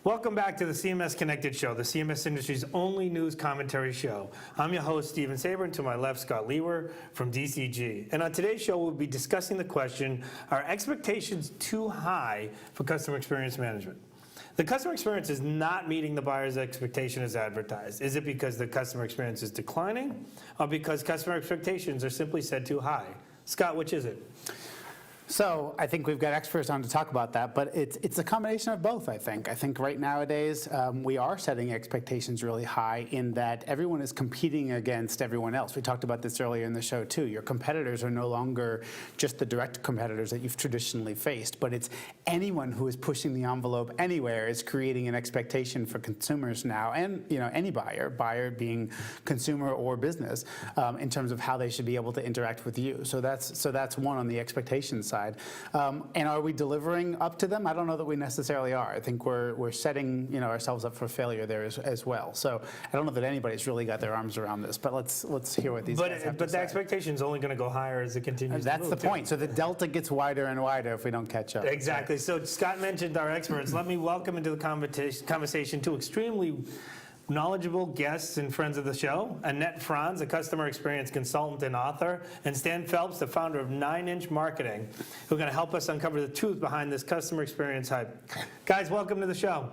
Welcome back to the CMS-Connected show, the CMS industry's only news commentary show. I'm your host, Stephen Saber, and to my left, Scott Liewehr from DCG. And on today's show, we'll be discussing the question, are expectations too high for customer experience management? The customer experience is not meeting the buyer's expectation as advertised. Is it because the customer experience is declining, or because customer expectations are simply set too high? Scott, which is it? So I think we've got experts on to talk about that, but it's a combination of both, I think. I think right nowadays we are setting expectations really high in that everyone is competing against everyone else. We talked about this earlier in the show too. Your competitors are no longer just the direct competitors that you've traditionally faced, but it's anyone who is pushing the envelope anywhere is creating an expectation for consumers now, and any buyer being consumer or business, in terms of how they should be able to interact with you. So that's one on the expectation side. And are we delivering up to them? I don't know that we necessarily are. I think we're setting ourselves up for failure there as well. So I don't know that anybody's really got their arms around this, but let's hear what these guys have to say. But the expectation is only going to go higher as it continues to move. That's the point. So the delta gets wider and wider if we don't catch up. Exactly. So Scott mentioned our experts. Let me welcome into the conversation two extremely knowledgeable guests and friends of the show, Annette Franz, a customer experience consultant and author, and Stan Phelps, the founder of 9-Inch Marketing, who are going to help us uncover the truth behind this customer experience hype. Guys, welcome to the show.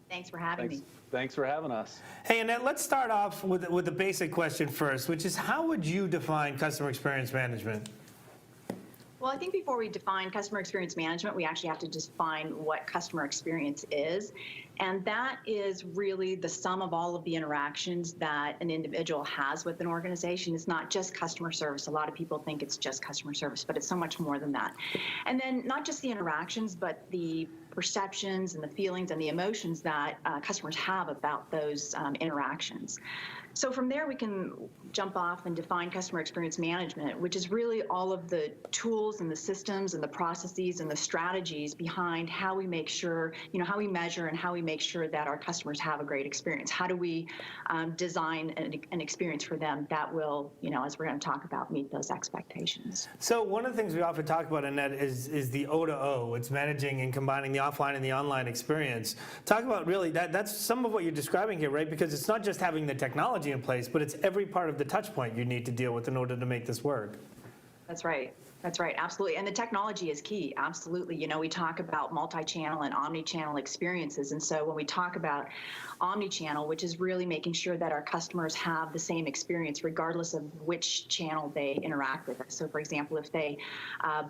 Thanks for having me. Thanks for having us. Hey, Annette, let's start off with the basic question first, which is how would you define customer experience management? Well, I think before we define customer experience management, we actually have to define what customer experience is. And that is really the sum of all of the interactions that an individual has with an organization. It's not just customer service. A lot of people think it's just customer service, but it's so much more than that. And then not just the interactions, but the perceptions and the feelings and the emotions that customers have about those interactions. So from there, we can jump off and define customer experience management, which is really all of the tools and the systems and the processes and the strategies behind how we make sure, how we measure and how we make sure that our customers have a great experience. How do we design an experience for them that will, as we're going to talk about, meet those expectations? So one of the things we often talk about, Annette, is the O to O. It's managing and combining the offline and the online experience. Talk about really that's some of what you're describing here, right? Because it's not just having the technology in place, but it's every part of the touch point you need to deal with in order to make this work. That's right. That's right, absolutely. And the technology is key, absolutely. We talk about multi-channel and omni-channel experiences. And so when we talk about omni-channel, which is really making sure that our customers have the same experience regardless of which channel they interact with us. So for example, if they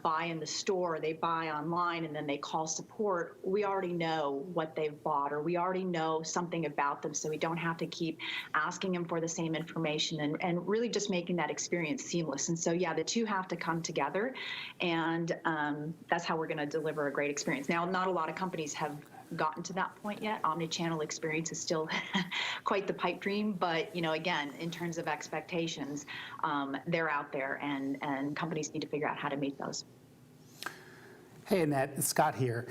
buy in the store, they buy online, and then they call support, we already know what they've bought, or we already know something about them, so we don't have to keep asking them for the same information, and really just making that experience seamless. And so, yeah, the two have to come together. And that's how we're going to deliver a great experience. Now, not a lot of companies have gotten to that point yet. Omnichannel experience is still quite the pipe dream, but again, in terms of expectations, they're out there, and companies need to figure out how to meet those. Hey, Annette, it's Scott here.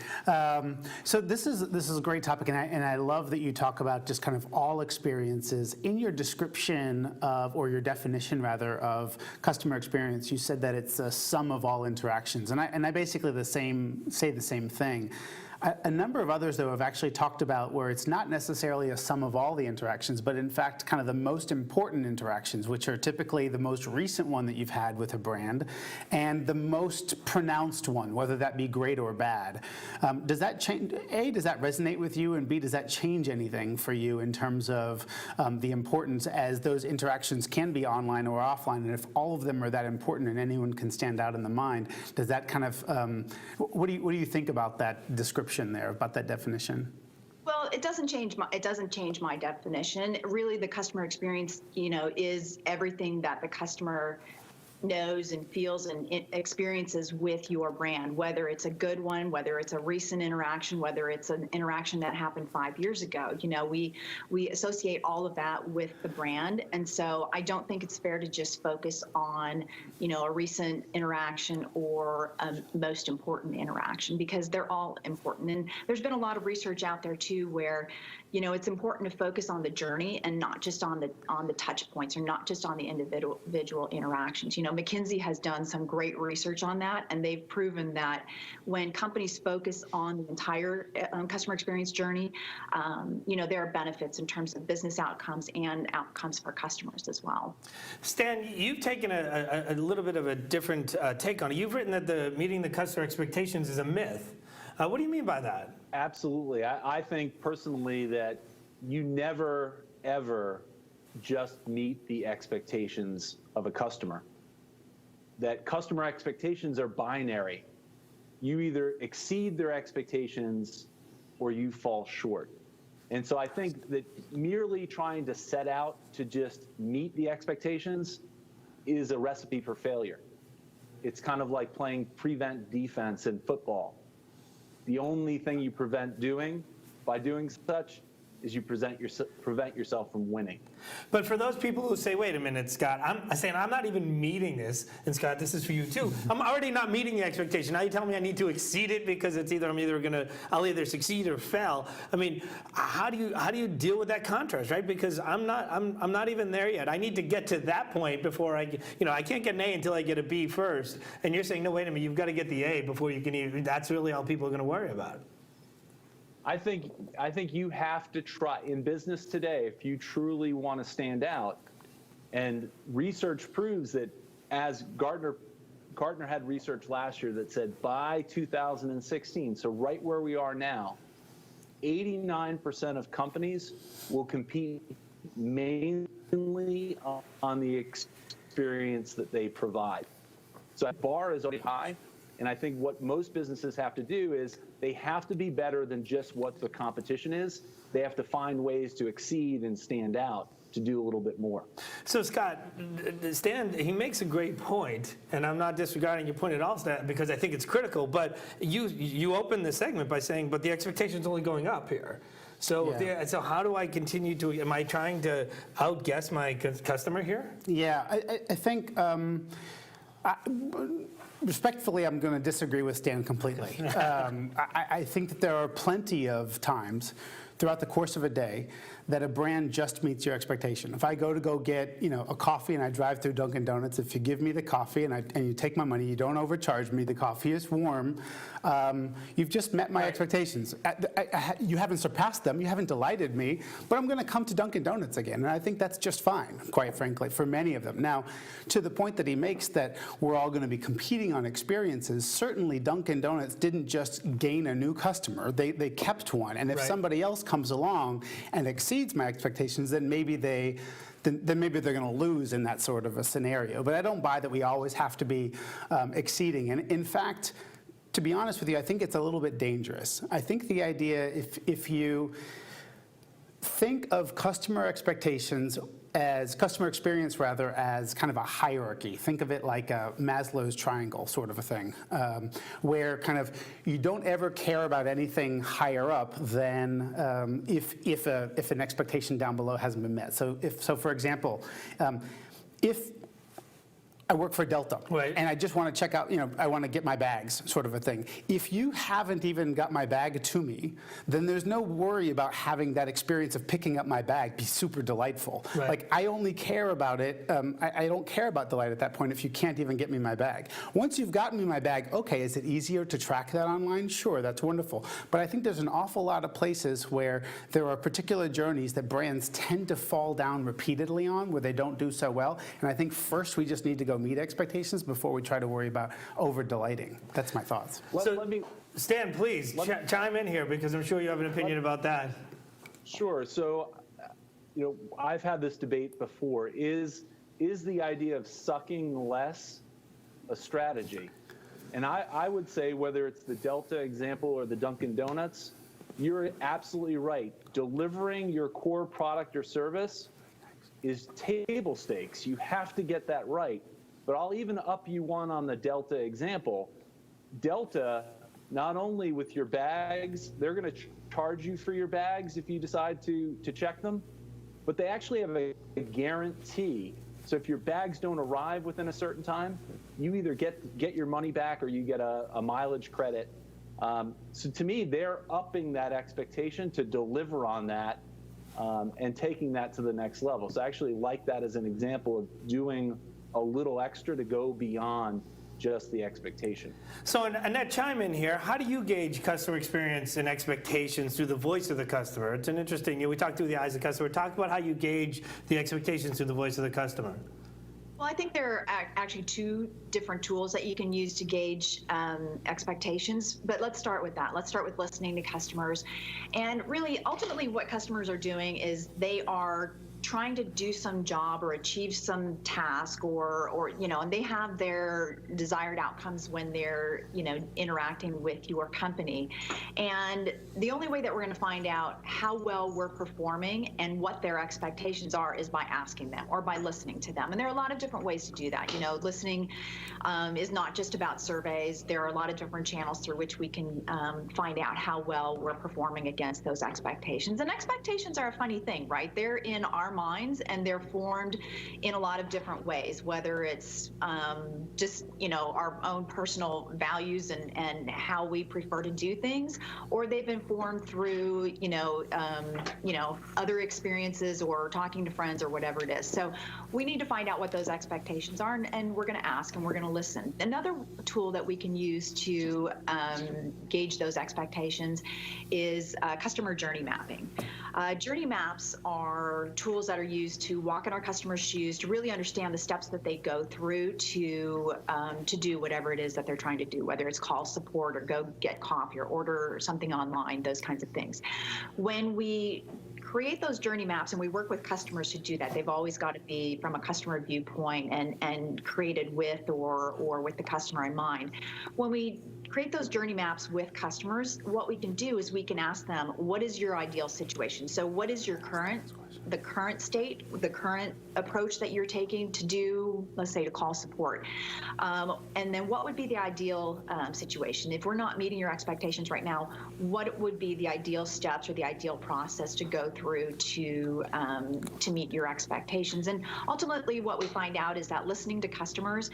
So this is a great topic, and I love that you talk about just kind of all experiences. In your description of, or your definition rather, of customer experience, you said that it's a sum of all interactions, and I basically say the same thing. A number of others, though, have actually talked about where it's not necessarily a sum of all the interactions, but in fact kind of the most important interactions, which are typically the most recent one that you've had with a brand and the most pronounced one, whether that be great or bad. Does that change? A, does that resonate with you? And B, does that change anything for you in terms of the importance, as those interactions can be online or offline? And if all of them are that important and anyone can stand out in the mind, does that kind of, what do you think about that description there, about that definition? Well, it doesn't change my definition. Really, the customer experience, is everything that the customer knows and feels and experiences with your brand, whether it's a good one, whether it's a recent interaction, whether it's an interaction that happened 5 years ago. We associate all of that with the brand, and so I don't think it's fair to just focus on a recent interaction or a most important interaction, because they're all important. And there's been a lot of research out there too where it's important to focus on the journey and not just on the touch points, or not just on the individual interactions. McKinsey has done some great research on that, and they've proven that when companies focus on the entire customer experience journey, there are benefits in terms of business outcomes and outcomes for customers as well. Stan, you've taken a little bit of a different take on it. You've written that meeting the customer expectations is a myth. What do you mean by that? Absolutely. I think personally that you never, ever just meet the expectations of a customer. That customer expectations are binary. You either exceed their expectations or you fall short. And so I think that merely trying to set out to just meet the expectations is a recipe for failure. It's kind of like playing prevent defense in football. The only thing you prevent doing by doing such is you prevent yourself from winning. But for those people who say, wait a minute, Scott, I'm saying I'm not even meeting this, and Scott, this is for you too. I'm already not meeting the expectation. Now you tell me I need to exceed it because I'll either succeed or fail. I mean, how do you deal with that contrast, right? Because I'm not even there yet. I need to get to that point before I can't get an A until I get a B first. And you're saying, no, wait a minute, you've got to get the A before you can even. That's really all people are going to worry about. I think you have to try in business today if you truly want to stand out. And research proves that, as Gartner had research last year that said by 2016, so right where we are now, 89% of companies will compete mainly on the experience that they provide. So that bar is already high. And I think what most businesses have to do is they have to be better than just what the competition is. They have to find ways to exceed and stand out to do a little bit more. So Scott, Stan, he makes a great point, and I'm not disregarding your point at all, Stan, because I think it's critical, but you opened the segment by saying, but the expectation's only going up here. So, Yeah. So how do I continue to, am I trying to outguess my customer here? Yeah, I think, respectfully, I'm going to disagree with Stan completely. I think that there are plenty of times throughout the course of a day that a brand just meets your expectation. If I go get a coffee and I drive through Dunkin' Donuts, if you give me the coffee and you take my money, you don't overcharge me, the coffee is warm, you've just met my expectations. You haven't surpassed them, you haven't delighted me, but I'm going to come to Dunkin' Donuts again, and I think that's just fine, quite frankly, for many of them. Now, to the point that he makes that we're all going to be competing on experiences, certainly Dunkin' Donuts didn't just gain a new customer, they kept one, and if somebody else comes along and exceeds my expectations, then maybe they're going to lose in that sort of a scenario. But I don't buy that we always have to be exceeding. And in fact, to be honest with you, I think it's a little bit dangerous. I think the idea, if you think of customer expectations as customer experience rather as kind of a hierarchy. Think of it like a Maslow's triangle sort of a thing, where kind of you don't ever care about anything higher up than if an expectation down below hasn't been met. So for example, if I work for Delta, and I just want to check out, I want to get my bags, sort of a thing. If you haven't even got my bag to me, then there's no worry about having that experience of picking up my bag be super delightful. Right. Like, I only care about it, I don't care about delight at that point if you can't even get me my bag. Once you've gotten me my bag, okay, is it easier to track that online? Sure, that's wonderful. But I think there's an awful lot of places where there are particular journeys that brands tend to fall down repeatedly on, where they don't do so well. And I think first we just need to go meet expectations before we try to worry about over-delighting. That's my thoughts. Stan, please, chime in here, because I'm sure you have an opinion about that. Sure. So, I've had this debate before. Is the idea of sucking less a strategy? And I would say, whether it's the Delta example or the Dunkin' Donuts, you're absolutely right. Delivering your core product or service is table stakes. You have to get that right. But I'll even up you one on the Delta example. Delta, not only with your bags, they're going to charge you for your bags if you decide to check them, but they actually have a guarantee. So if your bags don't arrive within a certain time, you either get your money back or you get a mileage credit. So to me, they're upping that expectation to deliver on that and taking that to the next level. So I actually like that as an example of doing a little extra to go beyond just the expectation. So Annette, chime in here. How do you gauge customer experience and expectations through the voice of the customer? It's an interesting, we talk through the eyes of the customer. Talk about how you gauge the expectations through the voice of the customer. Well, I think there are actually two different tools that you can use to gauge expectations, but let's start with that. Let's start with listening to customers. And really, ultimately, what customers are doing is they are trying to do some job or achieve some task or and they have their desired outcomes when they're, interacting with your company. And the only way that we're going to find out how well we're performing and what their expectations are is by asking them or by listening to them. And there are a lot of different ways to do that. Listening is not just about surveys. There are a lot of different channels through which we can find out how well we're performing against those expectations. And expectations are a funny thing, right? They're in our minds and they're formed in a lot of different ways, whether it's just our own personal values and how we prefer to do things, or they've been formed through other experiences or talking to friends or whatever it is. So we need to find out what those expectations are, and we're going to ask and we're going to listen. Another tool that we can use to gauge those expectations is customer journey mapping. Journey maps are tools that are used to walk in our customers' shoes, to really understand the steps that they go through to do whatever it is that they're trying to do, whether it's call support or go get coffee or order something online, those kinds of things. When we create those journey maps, and we work with customers to do that, they've always got to be from a customer viewpoint and created with or with the customer in mind. When we create those journey maps with customers, what we can do is we can ask them, what is your ideal situation? So what is the current state, the current approach that you're taking to do, let's say, to call support? And then what would be the ideal situation? If we're not meeting your expectations right now, what would be the ideal steps or the ideal process to go through to meet your expectations? And ultimately, what we find out is that listening to customers,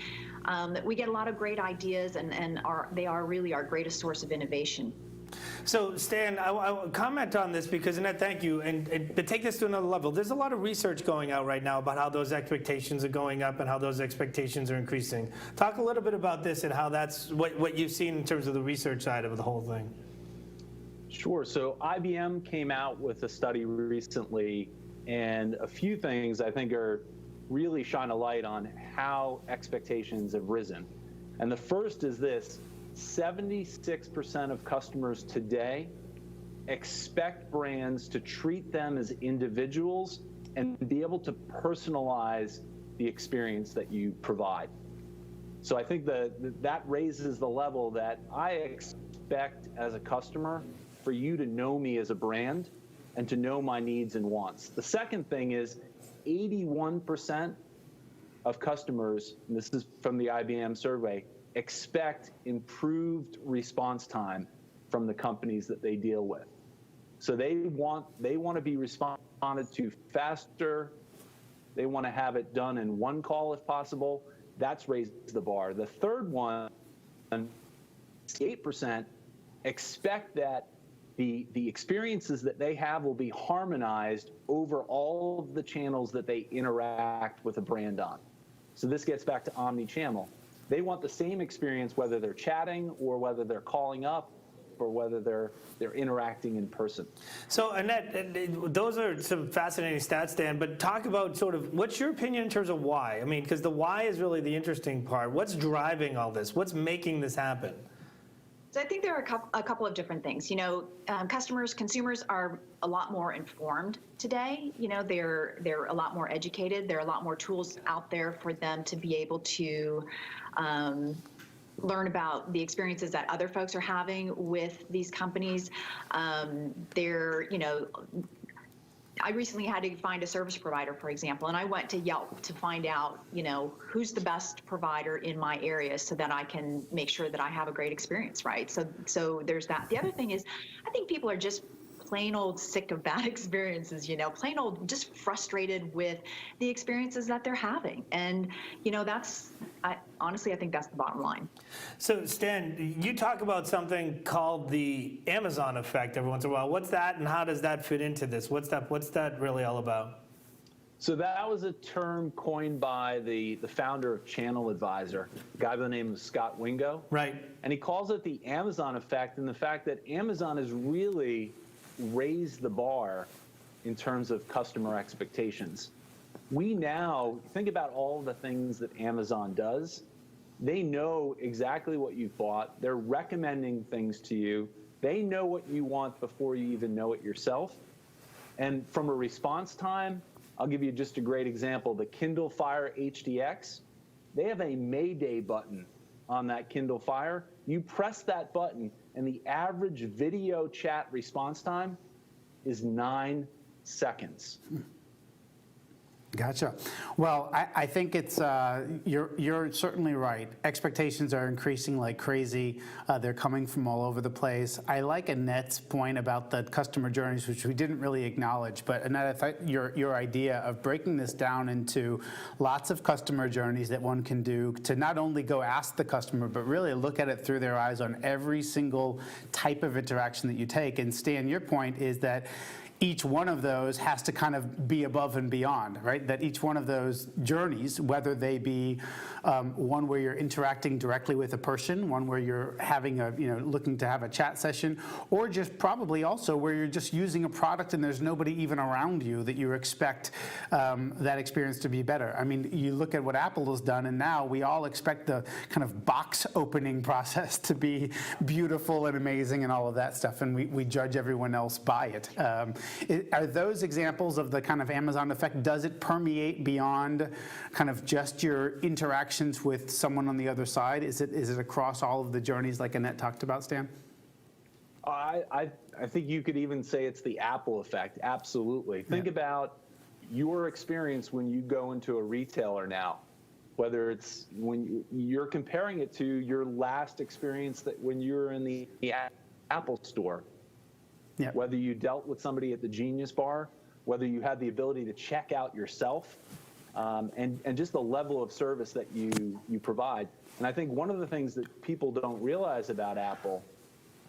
that we get a lot of great ideas, and they are really our greatest source of innovation. So Stan, I will comment on this because, Annette, thank you, but take this to another level. There's a lot of research going out right now about how those expectations are going up and how those expectations are increasing. Talk a little bit about this and how that's what you've seen in terms of the research side of the whole thing. Sure. So IBM came out with a study recently, and a few things I think are really shine a light on how expectations have risen. And the first is this: 76% of customers today expect brands to treat them as individuals and be able to personalize the experience that you provide. So I think that raises the level that I expect as a customer for you to know me as a brand and to know my needs and wants. The second thing is 81% of customers, and this is from the IBM survey, expect improved response time from the companies that they deal with. So they want to be responded to faster. They want to have it done in one call if possible. That's raised the bar. The third one, 8% expect that the experiences that they have will be harmonized over all of the channels that they interact with a brand on. So this gets back to omni-channel. They want the same experience whether they're chatting or whether they're calling up or whether they're interacting in person. So Annette, those are some fascinating stats, Dan, but talk about sort of what's your opinion in terms of why? I mean, because the why is really the interesting part. What's driving all this? What's making this happen? So I think there are a couple of different things. Consumers are a lot more informed today. They're a lot more educated. There are a lot more tools out there for them to be able to learn about the experiences that other folks are having with these companies. I recently had to find a service provider, for example, and I went to Yelp to find out, who's the best provider in my area so that I can make sure that I have a great experience, right? So there's that. The other thing is, I think people are just plain old sick of bad experiences, plain old just frustrated with the experiences that they're having. And, honestly, I think that's the bottom line. So Stan, you talk about something called the Amazon effect every once in a while. What's that and how does that fit into this? What's that really all about? So that was a term coined by the founder of Channel Advisor, a guy by the name of Scott Wingo. Right. And he calls it the Amazon effect, and the fact that Amazon has really raised the bar in terms of customer expectations. We now think about all the things that Amazon does. They know exactly what you've bought. They're recommending things to you. They know what you want before you even know it yourself. And from a response time, I'll give you just a great example. The Kindle Fire HDX, they have a Mayday button on that Kindle Fire. You press that button, and the average video chat response time is 9 seconds. Gotcha. Well, I think it's you're certainly right. Expectations are increasing like crazy. They're coming from all over the place. I like Annette's point about the customer journeys, which we didn't really acknowledge. But Annette, I thought your idea of breaking this down into lots of customer journeys that one can do to not only go ask the customer, but really look at it through their eyes on every single type of interaction that you take. And Stan, your point is that each one of those has to kind of be above and beyond, right? That each one of those journeys, whether they be one where you're interacting directly with a person, one where you're having looking to have a chat session, or just probably also where you're just using a product and there's nobody even around you, that you expect that experience to be better. I mean, you look at what Apple has done, and now we all expect the kind of box opening process to be beautiful and amazing and all of that stuff, and we judge everyone else by it. Are those examples of the kind of Amazon effect? Does it permeate beyond kind of just your interactions with someone on the other side? Is it across all of the journeys like Annette talked about, Stan? I think you could even say it's the Apple effect. Absolutely. Think about your experience when you go into a retailer now, whether it's when you're comparing it to your last experience that when you were in the Apple store. Yeah. Whether you dealt with somebody at the Genius Bar, whether you had the ability to check out yourself, and just the level of service that you provide. And I think one of the things that people don't realize about Apple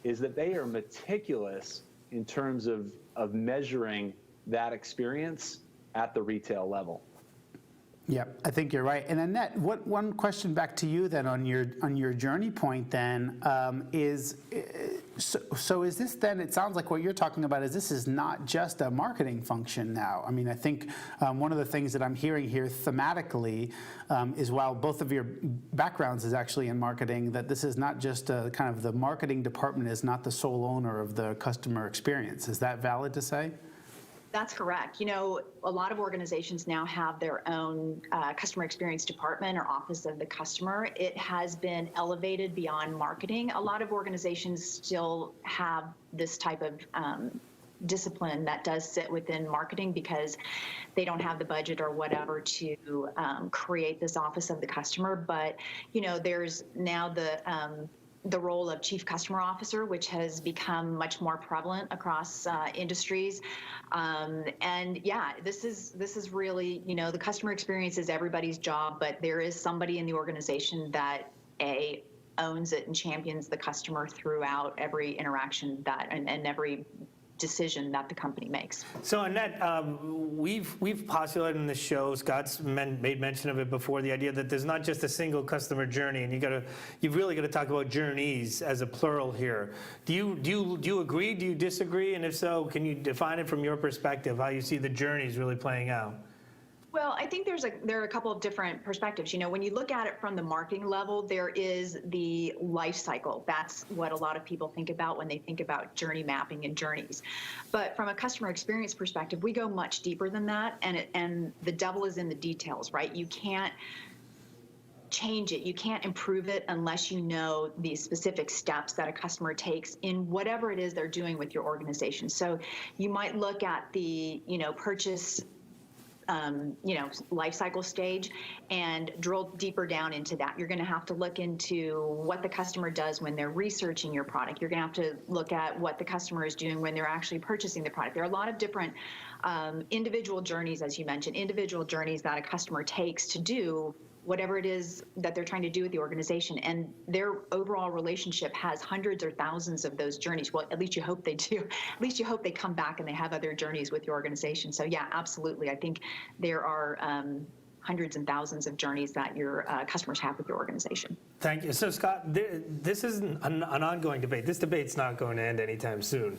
is that they are meticulous in terms of measuring that experience at the retail level. Yeah, I think you're right. And Annette, one question back to you then on your journey point then is, so is this then, it sounds like what you're talking about is this is not just a marketing function now. I mean, I think one of the things that I'm hearing here thematically is, while both of your backgrounds is actually in marketing, that this is not just a kind of the marketing department is not the sole owner of the customer experience. Is that valid to say? That's correct. You know, a lot of organizations now have their own customer experience department or office of the customer. It has been elevated beyond marketing. A lot of organizations still have this type of discipline that does sit within marketing because they don't have the budget or whatever to create this office of the customer. But, you know, there's now the role of chief customer officer, which has become much more prevalent across industries. And yeah, this is really, you know, the customer experience is everybody's job, but there is somebody in the organization that owns it and champions the customer throughout every interaction and every decision that the company makes. So Annette, we've postulated in the show, Scott's made mention of it before, the idea that there's not just a single customer journey, and you've really got to talk about journeys as a plural here. Do you agree? Do you disagree? And if so, can you define it from your perspective, how you see the journeys really playing out? Well, I think there are a couple of different perspectives. You know, when you look at it from the marketing level, there is the life cycle. That's what a lot of people think about when they think about journey mapping and journeys. But from a customer experience perspective, we go much deeper than that, and the devil is in the details, right? You can't change it. You can't improve it unless you know the specific steps that a customer takes in whatever it is they're doing with your organization. So you might look at the, purchase life cycle stage and drill deeper down into that. You're going to have to look into what the customer does when they're researching your product. You're going to have to look at what the customer is doing when they're actually purchasing the product. There are a lot of different individual journeys, as you mentioned, individual journeys that a customer takes to do whatever it is that they're trying to do with the organization. And their overall relationship has hundreds or thousands of those journeys. Well, at least you hope they do. At least you hope they come back and they have other journeys with your organization. So yeah, absolutely. I think there are hundreds and thousands of journeys that your customers have with your organization. Thank you. So Scott, this is an ongoing debate. This debate's not going to end anytime soon.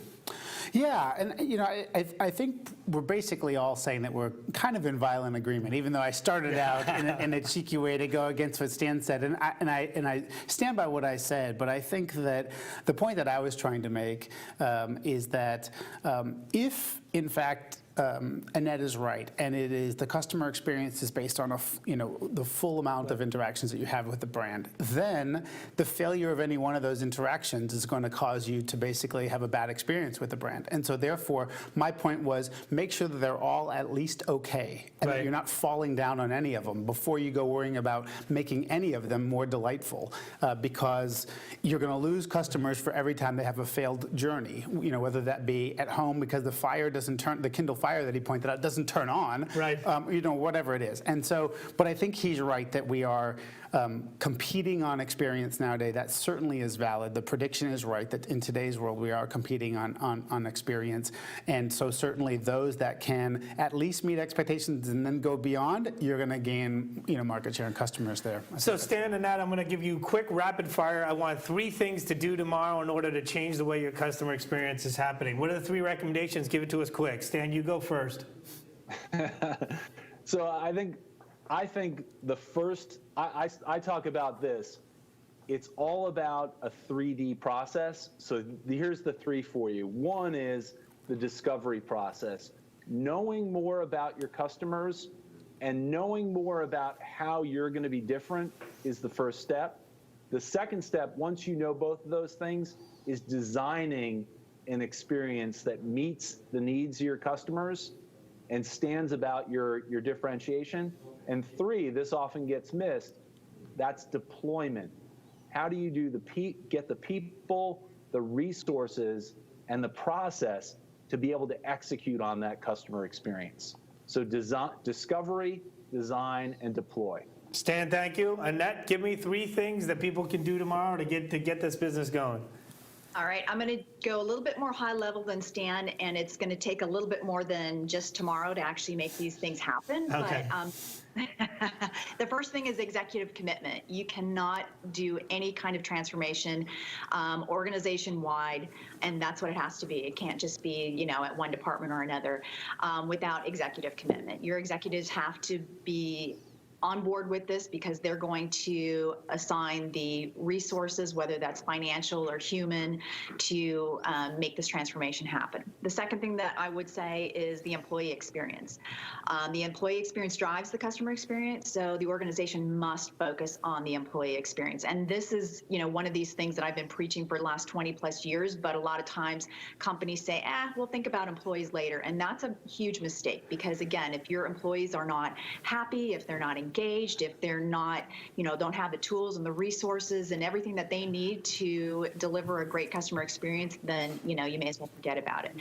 Yeah, and I think we're basically all saying that we're kind of in violent agreement, even though I started out in a cheeky way to go against what Stan said, and I stand by what I said. But I think that the point that I was trying to make is that if, in fact, Annette is right, and it is the customer experience is based on the full amount of interactions that you have with the brand, then the failure of any one of those interactions is going to cause you to basically have a bad experience with the brand. And so therefore, my point was make sure that they're all at least okay, and that you're not falling down on any of them before you go worrying about making any of them more delightful, because you're going to lose customers for every time they have a failed journey, whether that be at home because the fire doesn't turn, the Kindle Fire that he pointed out doesn't turn on, whatever it is. And so, but I think he's right that we are competing on experience nowadays. That certainly is valid. The prediction is right that in today's world we are competing on experience. And so certainly those that can at least meet expectations and then go beyond, you're going to gain market share and customers there. So Stan and Nat, I'm going to give you quick rapid fire. I want 3 things to do tomorrow in order to change the way your customer experience is happening. What are the 3 recommendations? Give it to us quick. Stan, you go first. So I think the first, I talk about this. It's all about a 3D process. So here's the 3 for you. 1 is the discovery process. Knowing more about your customers and knowing more about how you're going to be different is the first step. The second step, once you know both of those things, is designing an experience that meets the needs of your customers and stands about your differentiation. And 3, this often gets missed, that's deployment. How do you do get the people, the resources, and the process to be able to execute on that customer experience? So discovery, design, and deploy. Stan, thank you. Annette, give me 3 things that people can do tomorrow to get this business going. All right, I'm going to go a little bit more high level than Stan, and it's going to take a little bit more than just tomorrow to actually make these things happen. Okay. But the first thing is executive commitment. You cannot do any kind of transformation organization-wide, and that's what it has to be. It can't just be, at one department or another without executive commitment. Your executives have to be on board with this because they're going to assign the resources, whether that's financial or human, to make this transformation happen. The second thing that I would say is the employee experience. The employee experience drives the customer experience, so the organization must focus on the employee experience. And this is, one of these things that I've been preaching for the last 20 plus years, but a lot of times companies say, we'll think about employees later. And that's a huge mistake because, again, if your employees are not happy, if they're not engaged, if they're not, don't have the tools and the resources and everything that they need to deliver a great customer experience, then, you may as well forget about it.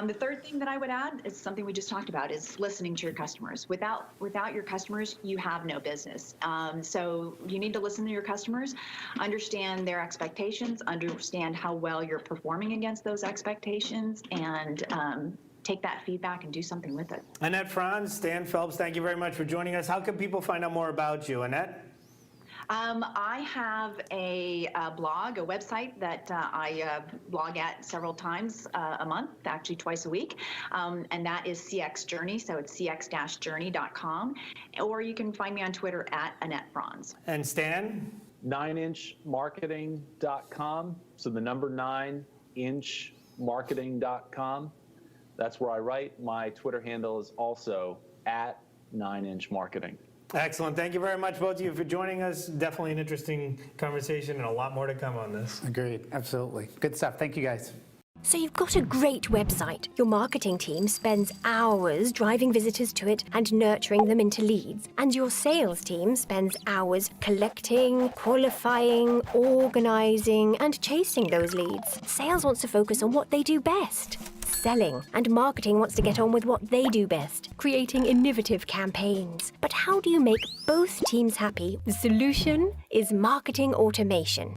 The third thing that I would add is something we just talked about is listening to your customers. Without your customers, you have no business. So you need to listen to your customers, understand their expectations, understand how well you're performing against those expectations, and take that feedback and do something with it. Annette Franz, Stan Phelps, thank you very much for joining us. How can people find out more about you, Annette? I have a blog, a website that I blog at several times a month, actually twice a week, and that is CX Journey, so it's cx-journey.com, or you can find me on Twitter at Annette Franz. And Stan? 9inchmarketing.com, so the number 9inchmarketing.com. That's where I write. My Twitter handle is also at 9inchmarketing. Excellent. Thank you very much, both of you, for joining us. Definitely an interesting conversation and a lot more to come on this. Agreed. Absolutely. Good stuff. Thank you, guys. So you've got a great website. Your marketing team spends hours driving visitors to it and nurturing them into leads. And your sales team spends hours collecting, qualifying, organizing, and chasing those leads. Sales wants to focus on what they do best. selling, and marketing wants to get on with what they do best, creating innovative campaigns. But how do you make both teams happy? The solution is marketing automation.